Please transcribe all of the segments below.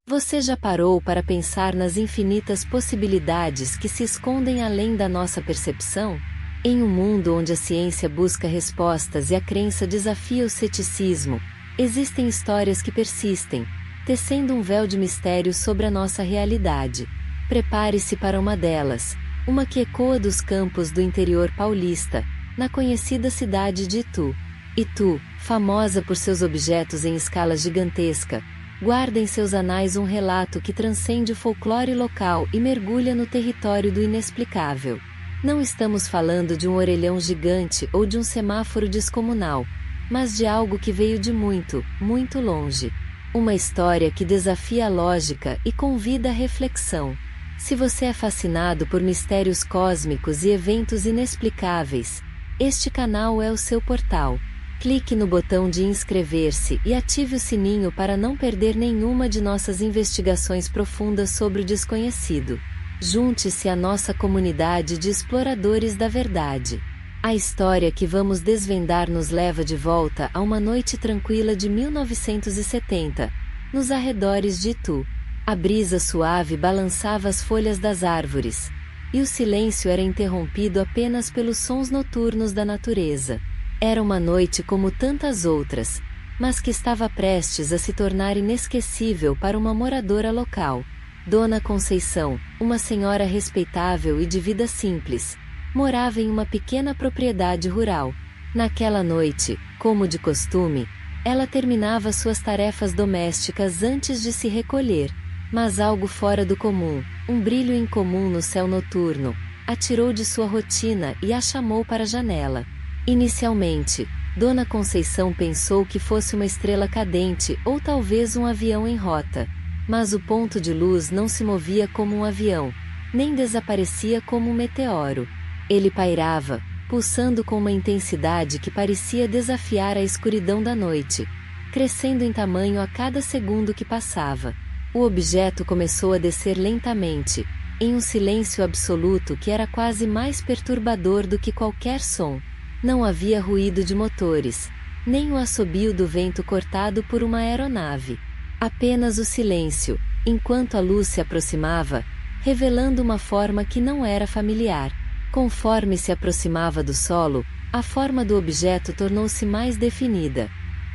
Você já parou para pensar nas infinitas possibilidades que se escondem além da nossa percepção? Em um mundo onde a ciência busca respostas e a crença desafia o ceticismo, existem histórias que persistem, tecendo um véu de mistério sobre a nossa realidade. Prepare-se para uma delas, uma que ecoa dos campos do interior paulista, na conhecida cidade de Itu. Itu, famosa por seus objetos em escala gigantesca, guarda em seus anais um relato que transcende o folclore local e mergulha no território do inexplicável. Não estamos falando de um orelhão gigante ou de um semáforo descomunal, mas de algo que veio de muito, muito longe. Uma história que desafia a lógica e convida à reflexão. Se você é fascinado por mistérios cósmicos e eventos inexplicáveis, este canal é o seu portal. Clique no botão de inscrever-se e ative o sininho para não perder nenhuma de nossas investigações profundas sobre o desconhecido. Junte-se à nossa comunidade de exploradores da verdade. A história que vamos desvendar nos leva de volta a uma noite tranquila de 1970, nos arredores de Itu. A brisa suave balançava as folhas das árvores, e o silêncio era interrompido apenas pelos sons noturnos da natureza. Era uma noite como tantas outras, mas que estava prestes a se tornar inesquecível para uma moradora local. Dona Conceição, uma senhora respeitável e de vida simples, morava em uma pequena propriedade rural. Naquela noite, como de costume, ela terminava suas tarefas domésticas antes de se recolher, mas algo fora do comum, um brilho incomum no céu noturno, a tirou de sua rotina e a chamou para a janela. Inicialmente, Dona Conceição pensou que fosse uma estrela cadente ou talvez um avião em rota, mas o ponto de luz não se movia como um avião, nem desaparecia como um meteoro. Ele pairava, pulsando com uma intensidade que parecia desafiar a escuridão da noite, crescendo em tamanho a cada segundo que passava. O objeto começou a descer lentamente, em um silêncio absoluto que era quase mais perturbador do que qualquer som. Não havia ruído de motores, nem o assobio do vento cortado por uma aeronave. Apenas o silêncio, enquanto a luz se aproximava, revelando uma forma que não era familiar. Conforme se aproximava do solo, a forma do objeto tornou-se mais definida.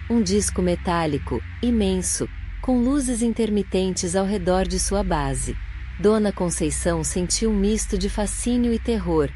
Um disco metálico, imenso, com luzes intermitentes ao redor de sua base. Dona Conceição sentiu um misto de fascínio e terror,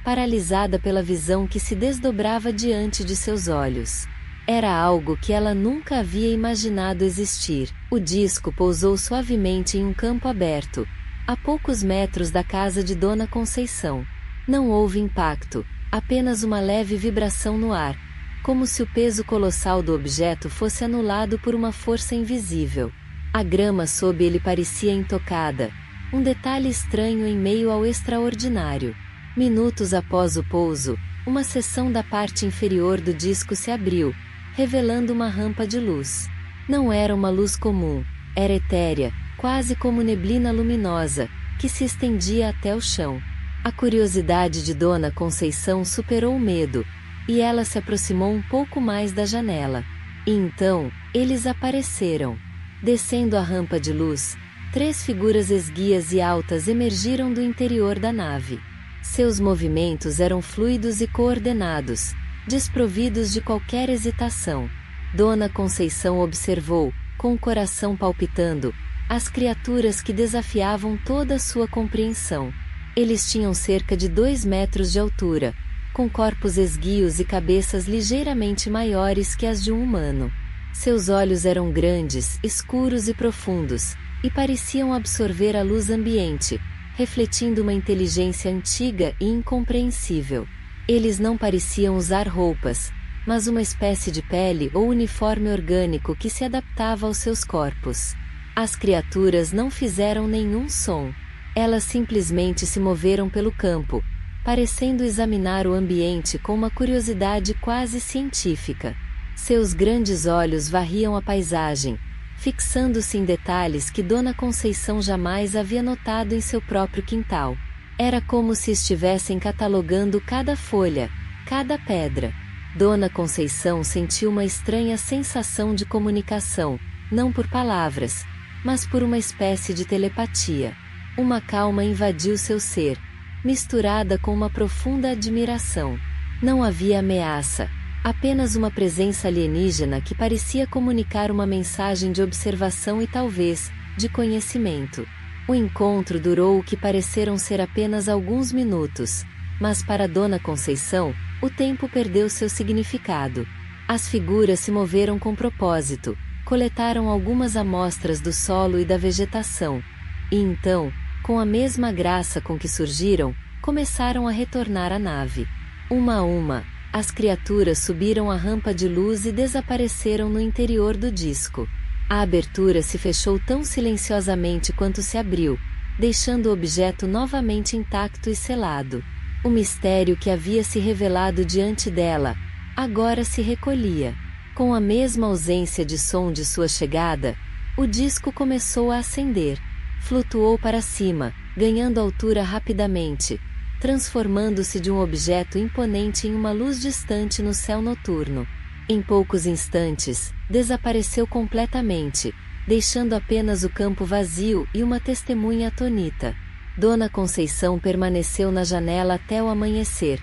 paralisada pela visão que se desdobrava diante de seus olhos. Era algo que ela nunca havia imaginado existir. O disco pousou suavemente em um campo aberto, a poucos metros da casa de Dona Conceição. Não houve impacto, apenas uma leve vibração no ar, como se o peso colossal do objeto fosse anulado por uma força invisível. A grama sob ele parecia intocada, um detalhe estranho em meio ao extraordinário. Minutos após o pouso, uma seção da parte inferior do disco se abriu, revelando uma rampa de luz. Não era uma luz comum, era etérea, quase como neblina luminosa, que se estendia até o chão. A curiosidade de Dona Conceição superou o medo, e ela se aproximou um pouco mais da janela. E então, eles apareceram. Descendo a rampa de luz, 3 figuras esguias e altas emergiram do interior da nave. Seus movimentos eram fluidos e coordenados, desprovidos de qualquer hesitação. Dona Conceição observou, com o coração palpitando, as criaturas que desafiavam toda a sua compreensão. Eles tinham cerca de 2 metros de altura, com corpos esguios e cabeças ligeiramente maiores que as de um humano. Seus olhos eram grandes, escuros e profundos, e pareciam absorver a luz ambiente, refletindo uma inteligência antiga e incompreensível. Eles não pareciam usar roupas, mas uma espécie de pele ou uniforme orgânico que se adaptava aos seus corpos. As criaturas não fizeram nenhum som. Elas simplesmente se moveram pelo campo, parecendo examinar o ambiente com uma curiosidade quase científica. Seus grandes olhos varriam a paisagem, fixando-se em detalhes que Dona Conceição jamais havia notado em seu próprio quintal. Era como se estivessem catalogando cada folha, cada pedra. Dona Conceição sentiu uma estranha sensação de comunicação, não por palavras, mas por uma espécie de telepatia. Uma calma invadiu seu ser, misturada com uma profunda admiração. Não havia ameaça, apenas uma presença alienígena que parecia comunicar uma mensagem de observação e talvez, de conhecimento. O encontro durou o que pareceram ser apenas alguns minutos, mas para Dona Conceição, o tempo perdeu seu significado. As figuras se moveram com propósito, coletaram algumas amostras do solo e da vegetação, e então, com a mesma graça com que surgiram, começaram a retornar à nave. Uma a uma, as criaturas subiram a rampa de luz e desapareceram no interior do disco. A abertura se fechou tão silenciosamente quanto se abriu, deixando o objeto novamente intacto e selado. O mistério que havia se revelado diante dela, agora se recolhia. Com a mesma ausência de som de sua chegada, o disco começou a acender. Flutuou para cima, ganhando altura rapidamente, transformando-se de um objeto imponente em uma luz distante no céu noturno. Em poucos instantes, desapareceu completamente, deixando apenas o campo vazio e uma testemunha atônita. Dona Conceição permaneceu na janela até o amanhecer,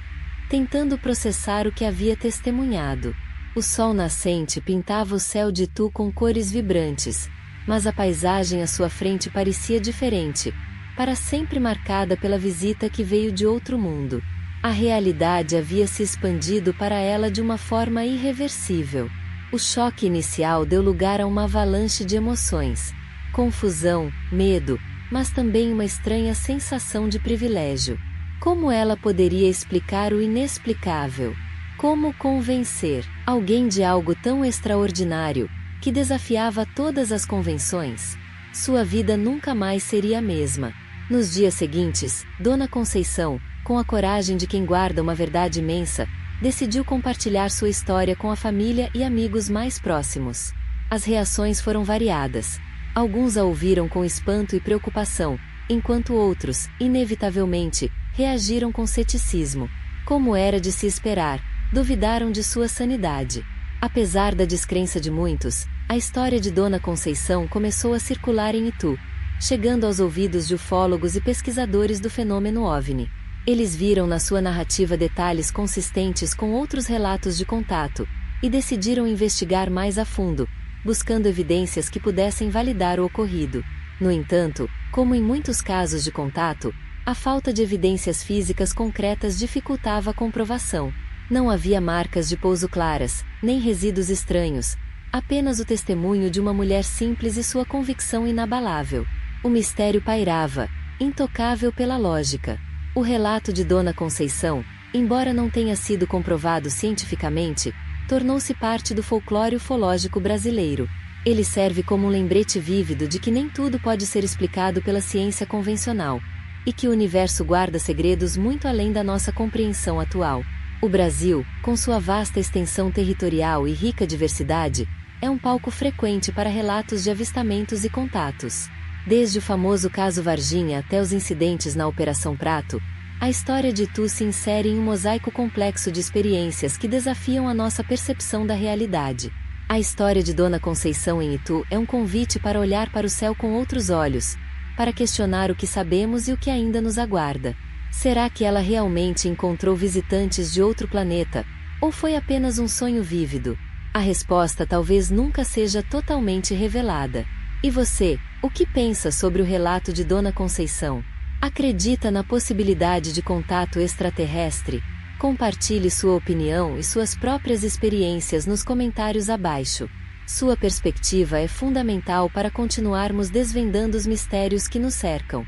tentando processar o que havia testemunhado. O sol nascente pintava o céu de Itu com cores vibrantes, mas a paisagem à sua frente parecia diferente, para sempre marcada pela visita que veio de outro mundo. A realidade havia se expandido para ela de uma forma irreversível. O choque inicial deu lugar a uma avalanche de emoções. Confusão, medo, mas também uma estranha sensação de privilégio. Como ela poderia explicar o inexplicável? Como convencer alguém de algo tão extraordinário, que desafiava todas as convenções? Sua vida nunca mais seria a mesma. Nos dias seguintes, Dona Conceição, com a coragem de quem guarda uma verdade imensa, decidiu compartilhar sua história com a família e amigos mais próximos. As reações foram variadas. Alguns a ouviram com espanto e preocupação, enquanto outros, inevitavelmente, reagiram com ceticismo. Como era de se esperar, duvidaram de sua sanidade. Apesar da descrença de muitos, a história de Dona Conceição começou a circular em Itu, chegando aos ouvidos de ufólogos e pesquisadores do fenômeno OVNI. Eles viram na sua narrativa detalhes consistentes com outros relatos de contato, e decidiram investigar mais a fundo, buscando evidências que pudessem validar o ocorrido. No entanto, como em muitos casos de contato, a falta de evidências físicas concretas dificultava a comprovação. Não havia marcas de pouso claras, nem resíduos estranhos, apenas o testemunho de uma mulher simples e sua convicção inabalável. O mistério pairava, intocável pela lógica. O relato de Dona Conceição, embora não tenha sido comprovado cientificamente, tornou-se parte do folclore ufológico brasileiro. Ele serve como um lembrete vívido de que nem tudo pode ser explicado pela ciência convencional, e que o universo guarda segredos muito além da nossa compreensão atual. O Brasil, com sua vasta extensão territorial e rica diversidade, é um palco frequente para relatos de avistamentos e contatos. Desde o famoso caso Varginha até os incidentes na Operação Prato, a história de Itu se insere em um mosaico complexo de experiências que desafiam a nossa percepção da realidade. A história de Dona Conceição em Itu é um convite para olhar para o céu com outros olhos, para questionar o que sabemos e o que ainda nos aguarda. Será que ela realmente encontrou visitantes de outro planeta, ou foi apenas um sonho vívido? A resposta talvez nunca seja totalmente revelada. E você, o que pensa sobre o relato de Dona Conceição? Acredita na possibilidade de contato extraterrestre? Compartilhe sua opinião e suas próprias experiências nos comentários abaixo. Sua perspectiva é fundamental para continuarmos desvendando os mistérios que nos cercam.